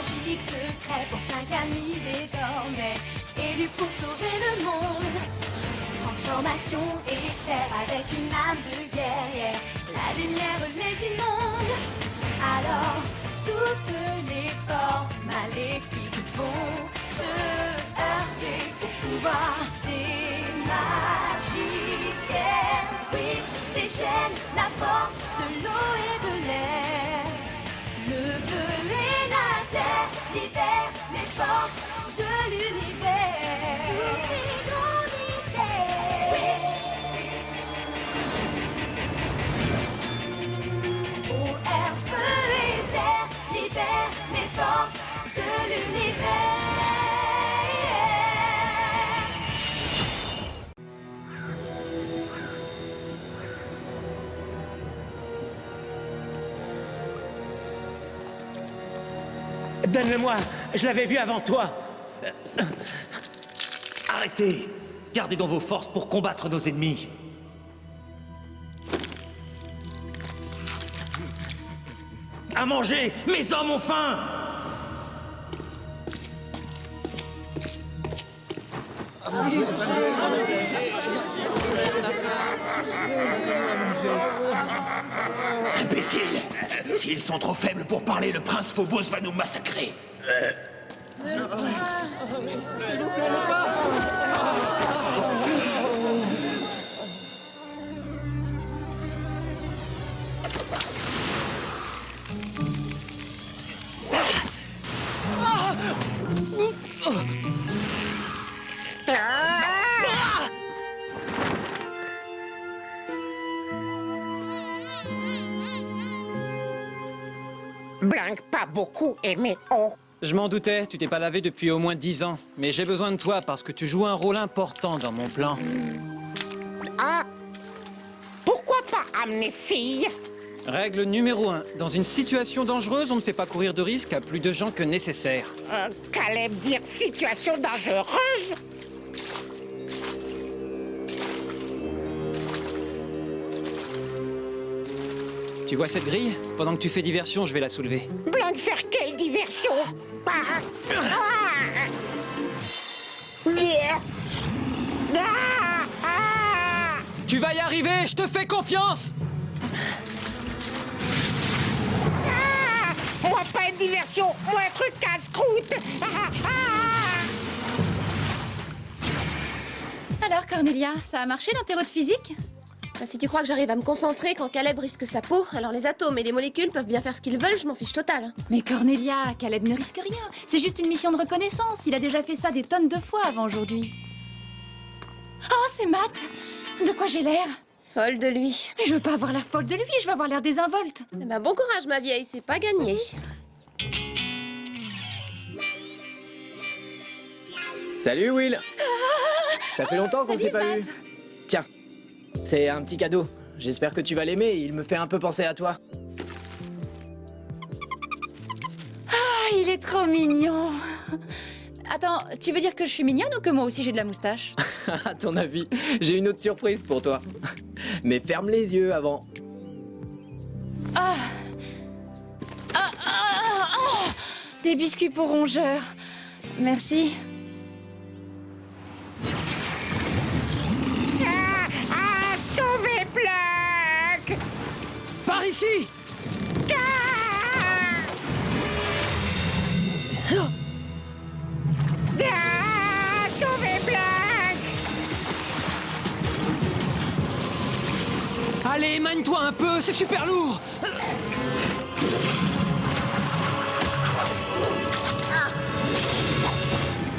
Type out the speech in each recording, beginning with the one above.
magique secret pour 5 amis désormais, élus pour sauver le monde. Transformation éclair avec une âme de guerrière, la lumière les inonde. Alors toutes les forces maléfiques vont se heurter au pouvoir des magiciens. Witch déchaîne la force de l'eau et de l'air. Le feu et la terre libèrent les forces de l'univers. Tous ces grands mystères. Eau, air, feu et terre libèrent les forces de l'univers. Donne-le-moi, je l'avais vu avant toi. Arrêtez! Gardez donc vos forces pour combattre nos ennemis. À manger! Mes hommes ont faim! Imbécile! S'ils sont trop faibles pour parler, le prince Phobos va nous massacrer. Blanc pas beaucoup aimé oh. Je m'en doutais, tu t'es pas lavé depuis au moins 10 ans. Mais j'ai besoin de toi parce que tu joues un rôle important dans mon plan. Ah, pourquoi pas amener fille? Règle numéro 1. Dans une situation dangereuse, on ne fait pas courir de risque à plus de gens que nécessaire. Caleb dire situation dangereuse? Tu vois cette grille? Pendant que tu fais diversion, je vais la soulever. Blanc faire quelle diversion? Ah, ah. Yeah. Ah, ah. Tu vas y arriver, je te fais confiance! Ah, moi pas une diversion, moi un truc casse-croûte. Ah, ah. Alors, Cornelia, ça a marché l'interro de physique? Bah, si tu crois que j'arrive à me concentrer quand Caleb risque sa peau, alors les atomes et les molécules peuvent bien faire ce qu'ils veulent, je m'en fiche total. Mais Cornelia, Caleb ne risque rien. C'est juste une mission de reconnaissance. Il a déjà fait ça des tonnes de fois avant aujourd'hui. Oh, c'est Matt! De quoi j'ai l'air? Folle de lui. Mais je veux pas avoir l'air folle de lui, je veux avoir l'air désinvolte. Eh ben, bon courage ma vieille, c'est pas gagné. Salut Will. Ça fait longtemps qu'on Salut, s'est pas Matt. vu. Tiens, c'est un petit cadeau. J'espère que tu vas l'aimer, il me fait un peu penser à toi. Ah, il est trop mignon. Attends, tu veux dire que je suis mignonne ou que moi aussi j'ai de la moustache? À ton avis, j'ai une autre surprise pour toi. Mais ferme les yeux avant. Ah. Ah, ah, ah, ah. Des biscuits pour rongeurs. Merci. Ah, ah, sauvez Blanc! Par ici! Ah. Ah, sauvez Blanc! Allez, manie-toi un peu, c'est super lourd!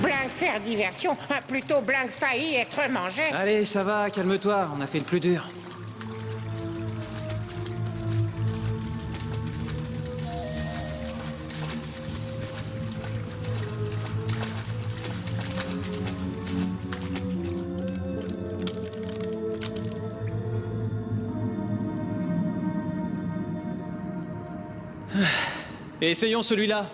Blanc faire diversion, plutôt Blanc failli être mangé. Allez, ça va, calme-toi, on a fait le plus dur. Essayons celui-là.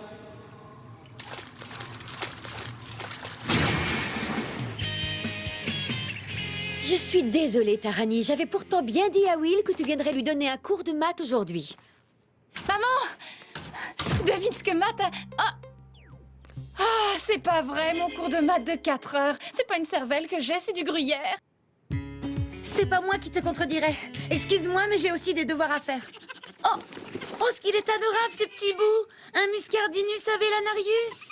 Je suis désolée, Tarani. J'avais pourtant bien dit à Will que tu viendrais lui donner un cours de maths aujourd'hui. Maman! Devine ce que Matt a... Oh! Ah, c'est pas vrai, mon cours de maths de 4 heures. C'est pas une cervelle que j'ai, c'est du gruyère. C'est pas moi qui te contredirais. Excuse-moi, mais j'ai aussi des devoirs à faire. Oh, oh, ce qu'il est adorable, ce petit bout. Un Muscardinus avellanarius.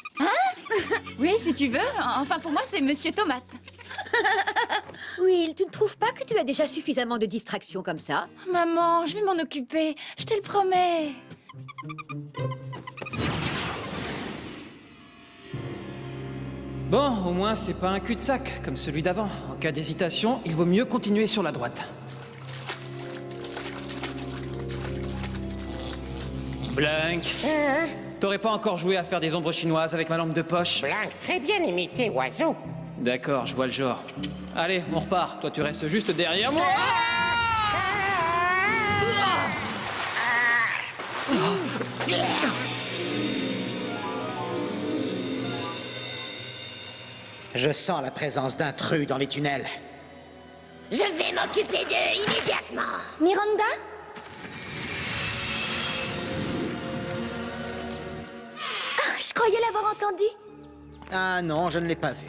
Oui, si tu veux. Enfin, pour moi, c'est Monsieur Tomate. Will, tu ne trouves pas que tu as déjà suffisamment de distractions comme ça? Maman, je vais m'en occuper. Je te le promets. Bon, au moins, c'est pas un cul-de-sac comme celui d'avant. En cas d'hésitation, il vaut mieux continuer sur la droite. Blank, t'aurais pas encore joué à faire des ombres chinoises avec ma lampe de poche? Blanc, très bien imité, oiseau. D'accord, je vois le genre. Allez, on repart. Toi, tu restes juste derrière moi. Je sens la présence d'intrus dans les tunnels. Je vais m'occuper d'eux immédiatement. Miranda? Ah, je croyais l'avoir entendu. Ah non, je ne l'ai pas vu.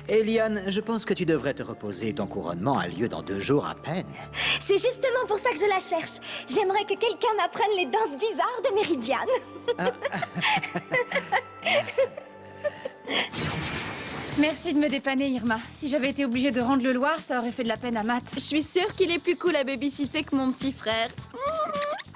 Eliane, je pense que tu devrais te reposer. Ton couronnement a lieu dans 2 jours à peine. C'est justement pour ça que je la cherche. J'aimerais que quelqu'un m'apprenne les danses bizarres de Méridiane. Merci de me dépanner, Irma. Si j'avais été obligée de rendre le Loir, ça aurait fait de la peine à Matt. Je suis sûre qu'il est plus cool à babysitter que mon petit frère.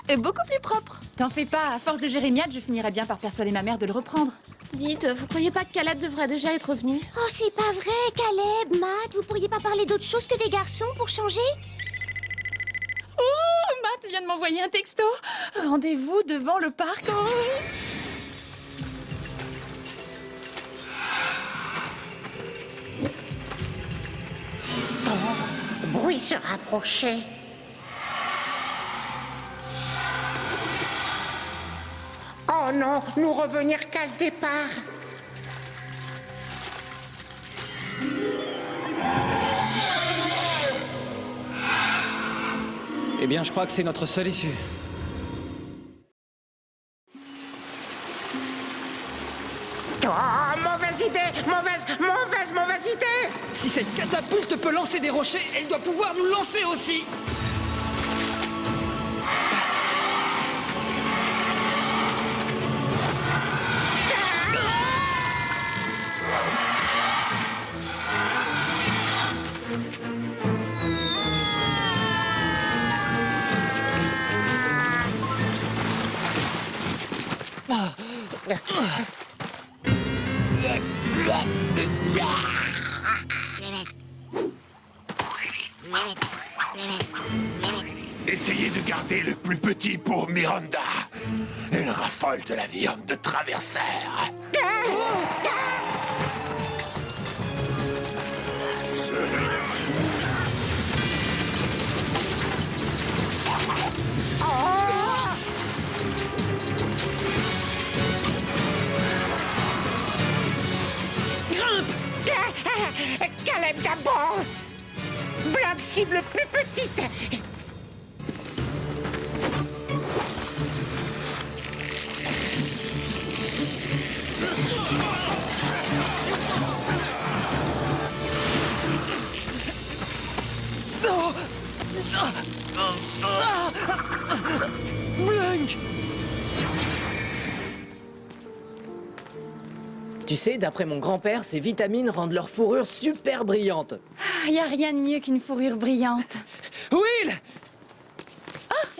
Et beaucoup plus propre. T'en fais pas, à force de jérémiade, je finirais bien par persuader ma mère de le reprendre. Dites, vous croyez pas que Caleb devrait déjà être revenu? Oh, c'est pas vrai, Caleb, Matt. Vous pourriez pas parler d'autre chose que des garçons pour changer? Oh, Matt vient de m'envoyer un texto. Rendez-vous devant le parc. Oh. Bruit se rapprochait. Oh non, nous revenir case départ. Eh bien, je crois que c'est notre seule issue. Oh, mauvaise idée, mauvaise idée. Si cette catapulte peut lancer des rochers, elle doit pouvoir nous lancer aussi. Essayez de garder le plus petit pour Miranda. Elle raffole de la viande de traversaire. Caleb d'abord. Blanc cible plus petite. Blank! Tu sais, d'après mon grand-père, ces vitamines rendent leur fourrure super brillante. Y a rien de mieux qu'une fourrure brillante. Will!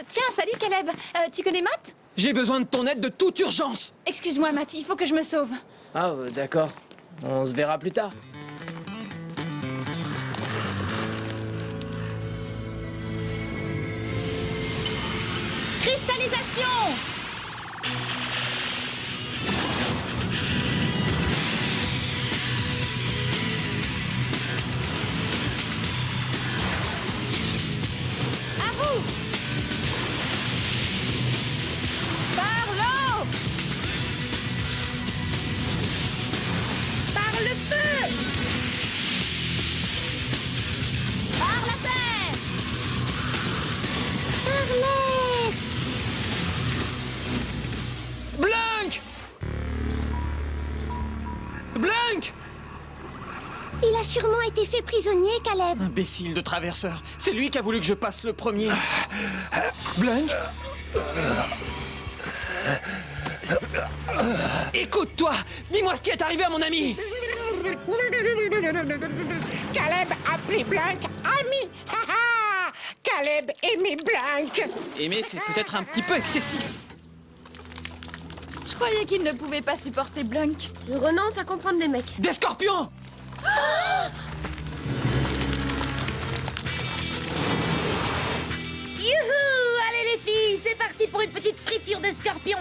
Tiens, salut Caleb. Tu connais Matt? J'ai besoin de ton aide de toute urgence. Excuse-moi, Matt, il faut que je me sauve. Ah, d'accord. On se verra plus tard. Cristallisation! À vous! Par l'eau! Par le feu! Par la terre! Par l'air! Blank! été fait prisonnier, Caleb. Imbécile de traverseur. C'est lui qui a voulu que je passe le premier. Blunk? Écoute-toi! Dis-moi ce qui est arrivé à mon ami! Caleb a appelé Blunk ami. Caleb aimait Blunk. Aimer, c'est peut-être un petit peu excessif. Je croyais qu'il ne pouvait pas supporter Blunk. Je renonce à comprendre les mecs. Des scorpions! Youhou! Allez les filles, c'est parti pour une petite friture de scorpion.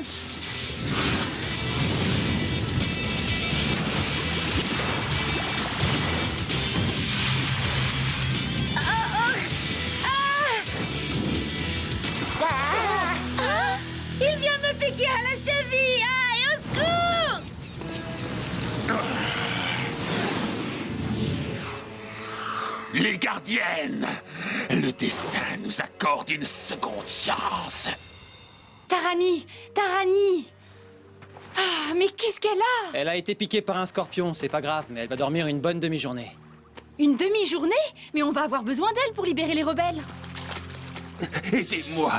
Il vient me piquer à la cheville! Aïe, au secours! Les gardiennes! Le destin nous accorde une seconde chance. Tarani! Tarani! Ah, mais qu'est-ce qu'elle a? Elle a été piquée par un scorpion, c'est pas grave, mais elle va dormir une bonne demi-journée. Une demi-journée? Mais on va avoir besoin d'elle pour libérer les rebelles. Aidez-moi.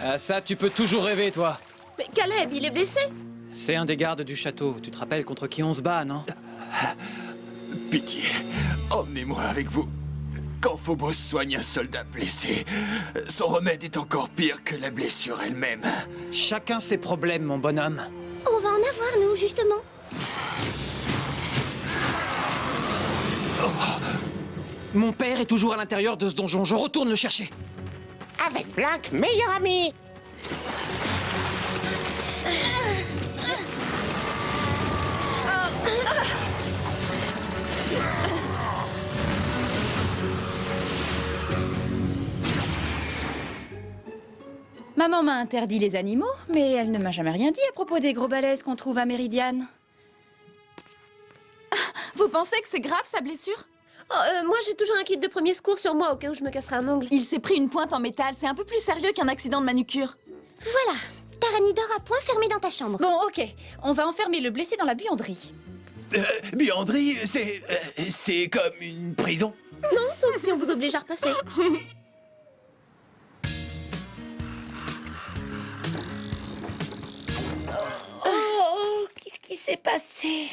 Ah, ça, tu peux toujours rêver, toi. Mais Caleb, il est blessé. C'est un des gardes du château. Tu te rappelles contre qui on se bat, non? Pitié, emmenez-moi avec vous. Quand Phobos soigne un soldat blessé, son remède est encore pire que la blessure elle-même. Chacun ses problèmes, mon bonhomme. On va en avoir, nous, justement. Mon père est toujours à l'intérieur de ce donjon. Je retourne le chercher. Avec Blunk, meilleur ami. Maman m'a interdit les animaux, mais elle ne m'a jamais rien dit à propos des gros balaises qu'on trouve à Méridiane. Ah, vous pensez que c'est grave, sa blessure? Moi, j'ai toujours un kit de premier secours sur moi au cas où je me casserais un ongle. Il s'est pris une pointe en métal, c'est un peu plus sérieux qu'un accident de manucure. Voilà. Tarani dort à point fermé dans ta chambre. Bon, ok, on va enfermer le blessé dans la buanderie. Buanderie, c'est comme une prison. Non, sauf si on vous oblige à repasser. Oh, qu'est-ce qui s'est passé?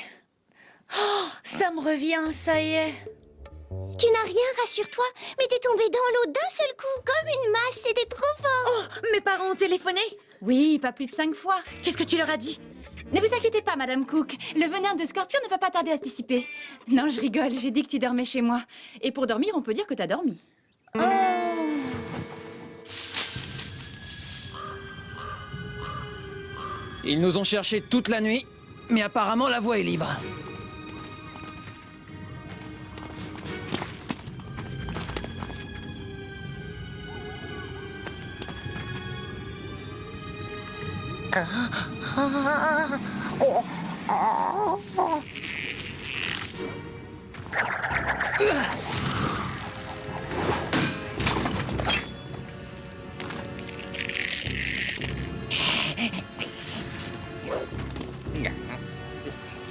Oh, ça me revient, ça y est. Tu n'as rien, rassure-toi. Mais t'es tombé dans l'eau d'un seul coup, comme une masse. C'était trop fort. Oh, mes parents ont téléphoné? Oui, pas plus de 5 fois. Qu'est-ce que tu leur as dit? Ne vous inquiétez pas, Madame Cook. Le venin de scorpion ne va pas tarder à se dissiper. Non, je rigole, j'ai dit que tu dormais chez moi. Et pour dormir, on peut dire que t'as dormi. Ils nous ont cherchés toute la nuit, mais apparemment la voie est libre.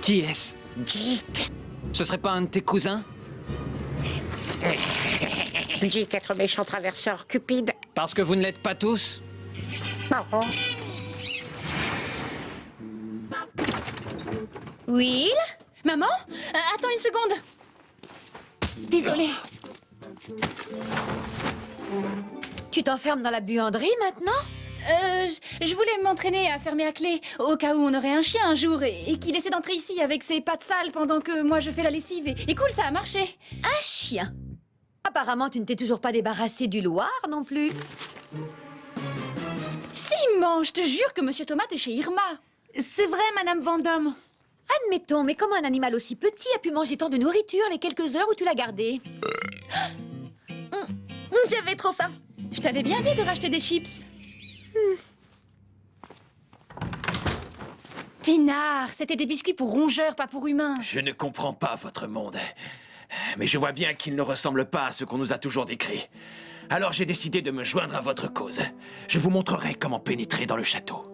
Qui est-ce? Jake. Ce serait pas un de tes cousins? Jake, être méchant traverseur cupide. Parce que vous ne l'êtes pas tous? Oh. Will? Maman? Attends une seconde. Désolée. Tu t'enfermes dans la buanderie maintenant? Je voulais m'entraîner à fermer à clé, au cas où on aurait un chien un jour et qu'il essaie d'entrer ici avec ses pattes sales pendant que moi je fais la lessive. Et cool, ça a marché. Un chien. Apparemment, tu ne t'es toujours pas débarrassé du Loir non plus. Simon, je te jure que Monsieur Tomate est chez Irma. C'est vrai, Madame Vendôme. Admettons, mais comment un animal aussi petit a pu manger tant de nourriture les quelques heures où tu l'as gardé? J'avais trop faim. Je t'avais bien dit de racheter des chips. Tinard, c'était des biscuits pour rongeurs, pas pour humains. Je ne comprends pas votre monde. Mais je vois bien qu'il ne ressemble pas à ce qu'on nous a toujours décrit. Alors j'ai décidé de me joindre à votre cause. Je vous montrerai comment pénétrer dans le château.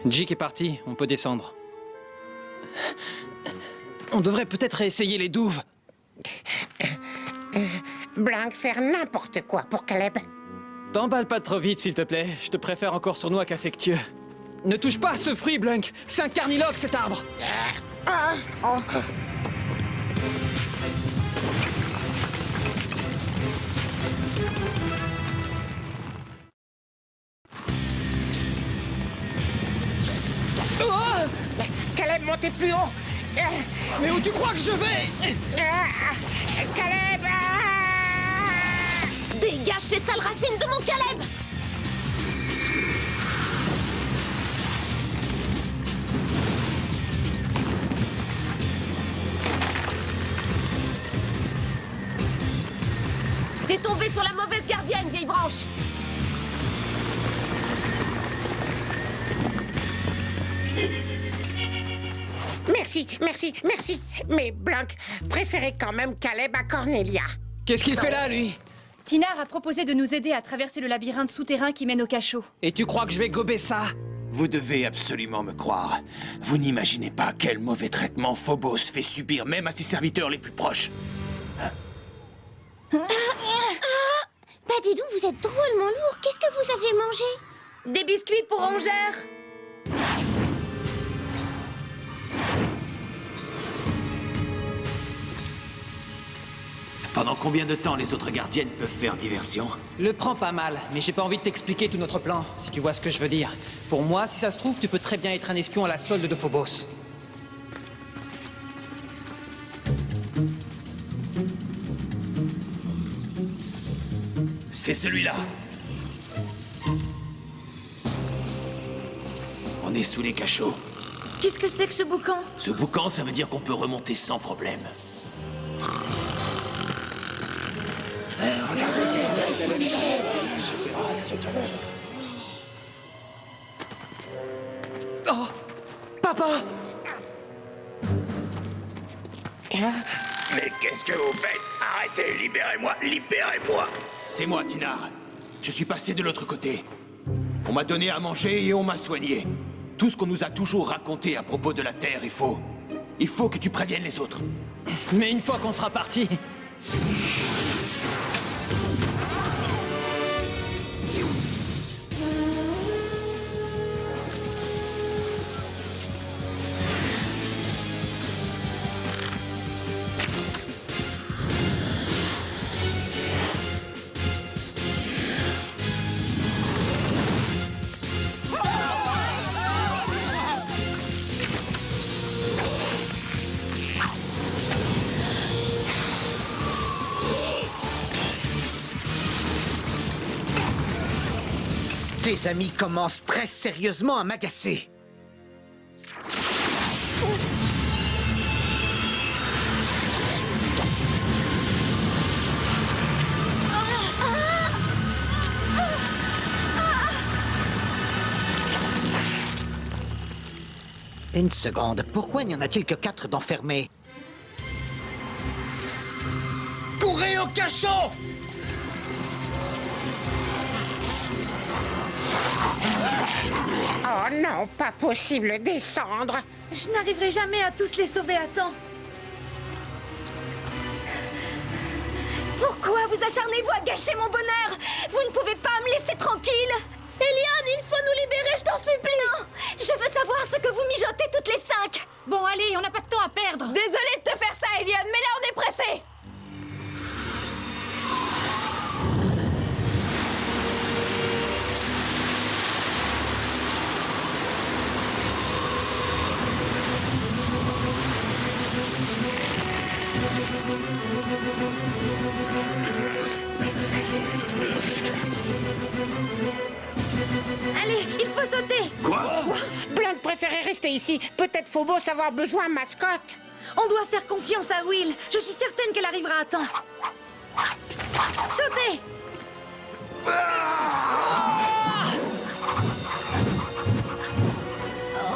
Jake est parti, on peut descendre. On devrait peut-être essayer les douves. Blanc faire n'importe quoi pour Caleb. T'emballe pas trop vite, s'il te plaît. Je te préfère encore sournois qu'affectueux. Ne touche pas à ce fruit, Blunk. C'est un carniloque, cet arbre. Caleb, montez plus haut. Mais où tu crois que je vais? Caleb. Dégage ces sales racines de mon Caleb! T'es tombé sur la mauvaise gardienne, vieille branche! Merci, merci, merci. Mais Blanc préférait quand même Caleb à Cornelia. Qu'est-ce qu'il fait là, lui? Tinar a proposé de nous aider à traverser le labyrinthe souterrain qui mène au cachot. Et tu crois que je vais gober ça? Vous devez absolument me croire. Vous n'imaginez pas quel mauvais traitement Phobos fait subir même à ses serviteurs les plus proches. Bah dis donc, vous êtes drôlement lourd. Qu'est-ce que vous avez mangé? Des biscuits pour rongères. Pendant combien de temps les autres gardiennes peuvent faire diversion? Le prends pas mal, mais j'ai pas envie de t'expliquer tout notre plan, si tu vois ce que je veux dire. Pour moi, si ça se trouve, tu peux très bien être un espion à la solde de Phobos. C'est celui-là. On est sous les cachots. Qu'est-ce que c'est que ce boucan? Ce boucan, ça veut dire qu'on peut remonter sans problème. Oh! Papa! Mais qu'est-ce que vous faites? Arrêtez, libérez-moi, libérez-moi! C'est moi, Tinar. Je suis passé de l'autre côté. On m'a donné à manger et on m'a soigné. Tout ce qu'on nous a toujours raconté à propos de la Terre est faux. Il faut que tu préviennes les autres. Mais une fois qu'on sera parti... Tes amis commencent très sérieusement à m'agacer. Une seconde, pourquoi n'y en a-t-il que 4 d'enfermés? Courez au cachot! Oh non, pas possible, descendre. Je n'arriverai jamais à tous les sauver à temps. Pourquoi vous acharnez-vous à gâcher mon bonheur? Vous ne pouvez pas me laisser tranquille. Eliane, il faut nous libérer, je t'en supplie! Non, je veux savoir ce que vous mijotez toutes les 5. Bon, allez, on n'a pas de temps à perdre. Désolée de te faire ça, Eliane, mais là on est pressé! Allez, il faut sauter. Quoi? Blanc préférait rester ici. Peut-être Phobos avoir besoin de mascotte. On doit faire confiance à Will. Je suis certaine qu'elle arrivera à temps. Sautez!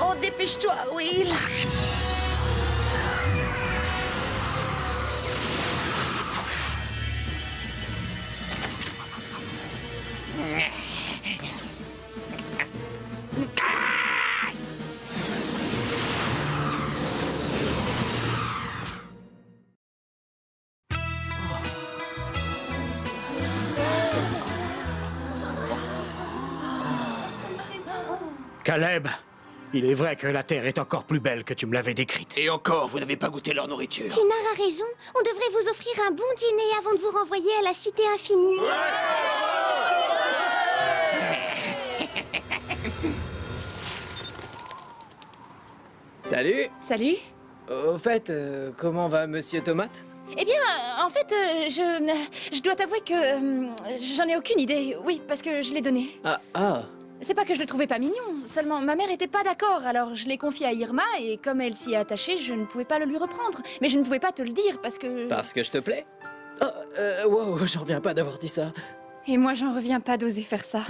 Oh, dépêche-toi, Will. Caleb, il est vrai que la Terre est encore plus belle que tu me l'avais décrite. Et encore, vous n'avez pas goûté leur nourriture. Tinar a raison. On devrait vous offrir un bon dîner avant de vous renvoyer à la Cité Infinie. Salut. Salut. Au fait, comment va Monsieur Tomate? Eh bien, en fait, je dois t'avouer que j'en ai aucune idée. Oui, parce que je l'ai donné. Ah. C'est pas que je le trouvais pas mignon, seulement ma mère était pas d'accord, alors je l'ai confié à Irma et comme elle s'y est attachée, je ne pouvais pas le lui reprendre. Mais je ne pouvais pas te le dire parce que... Parce que je te plais? Oh, wow, j'en reviens pas d'avoir dit ça. Et moi, j'en reviens pas d'oser faire ça.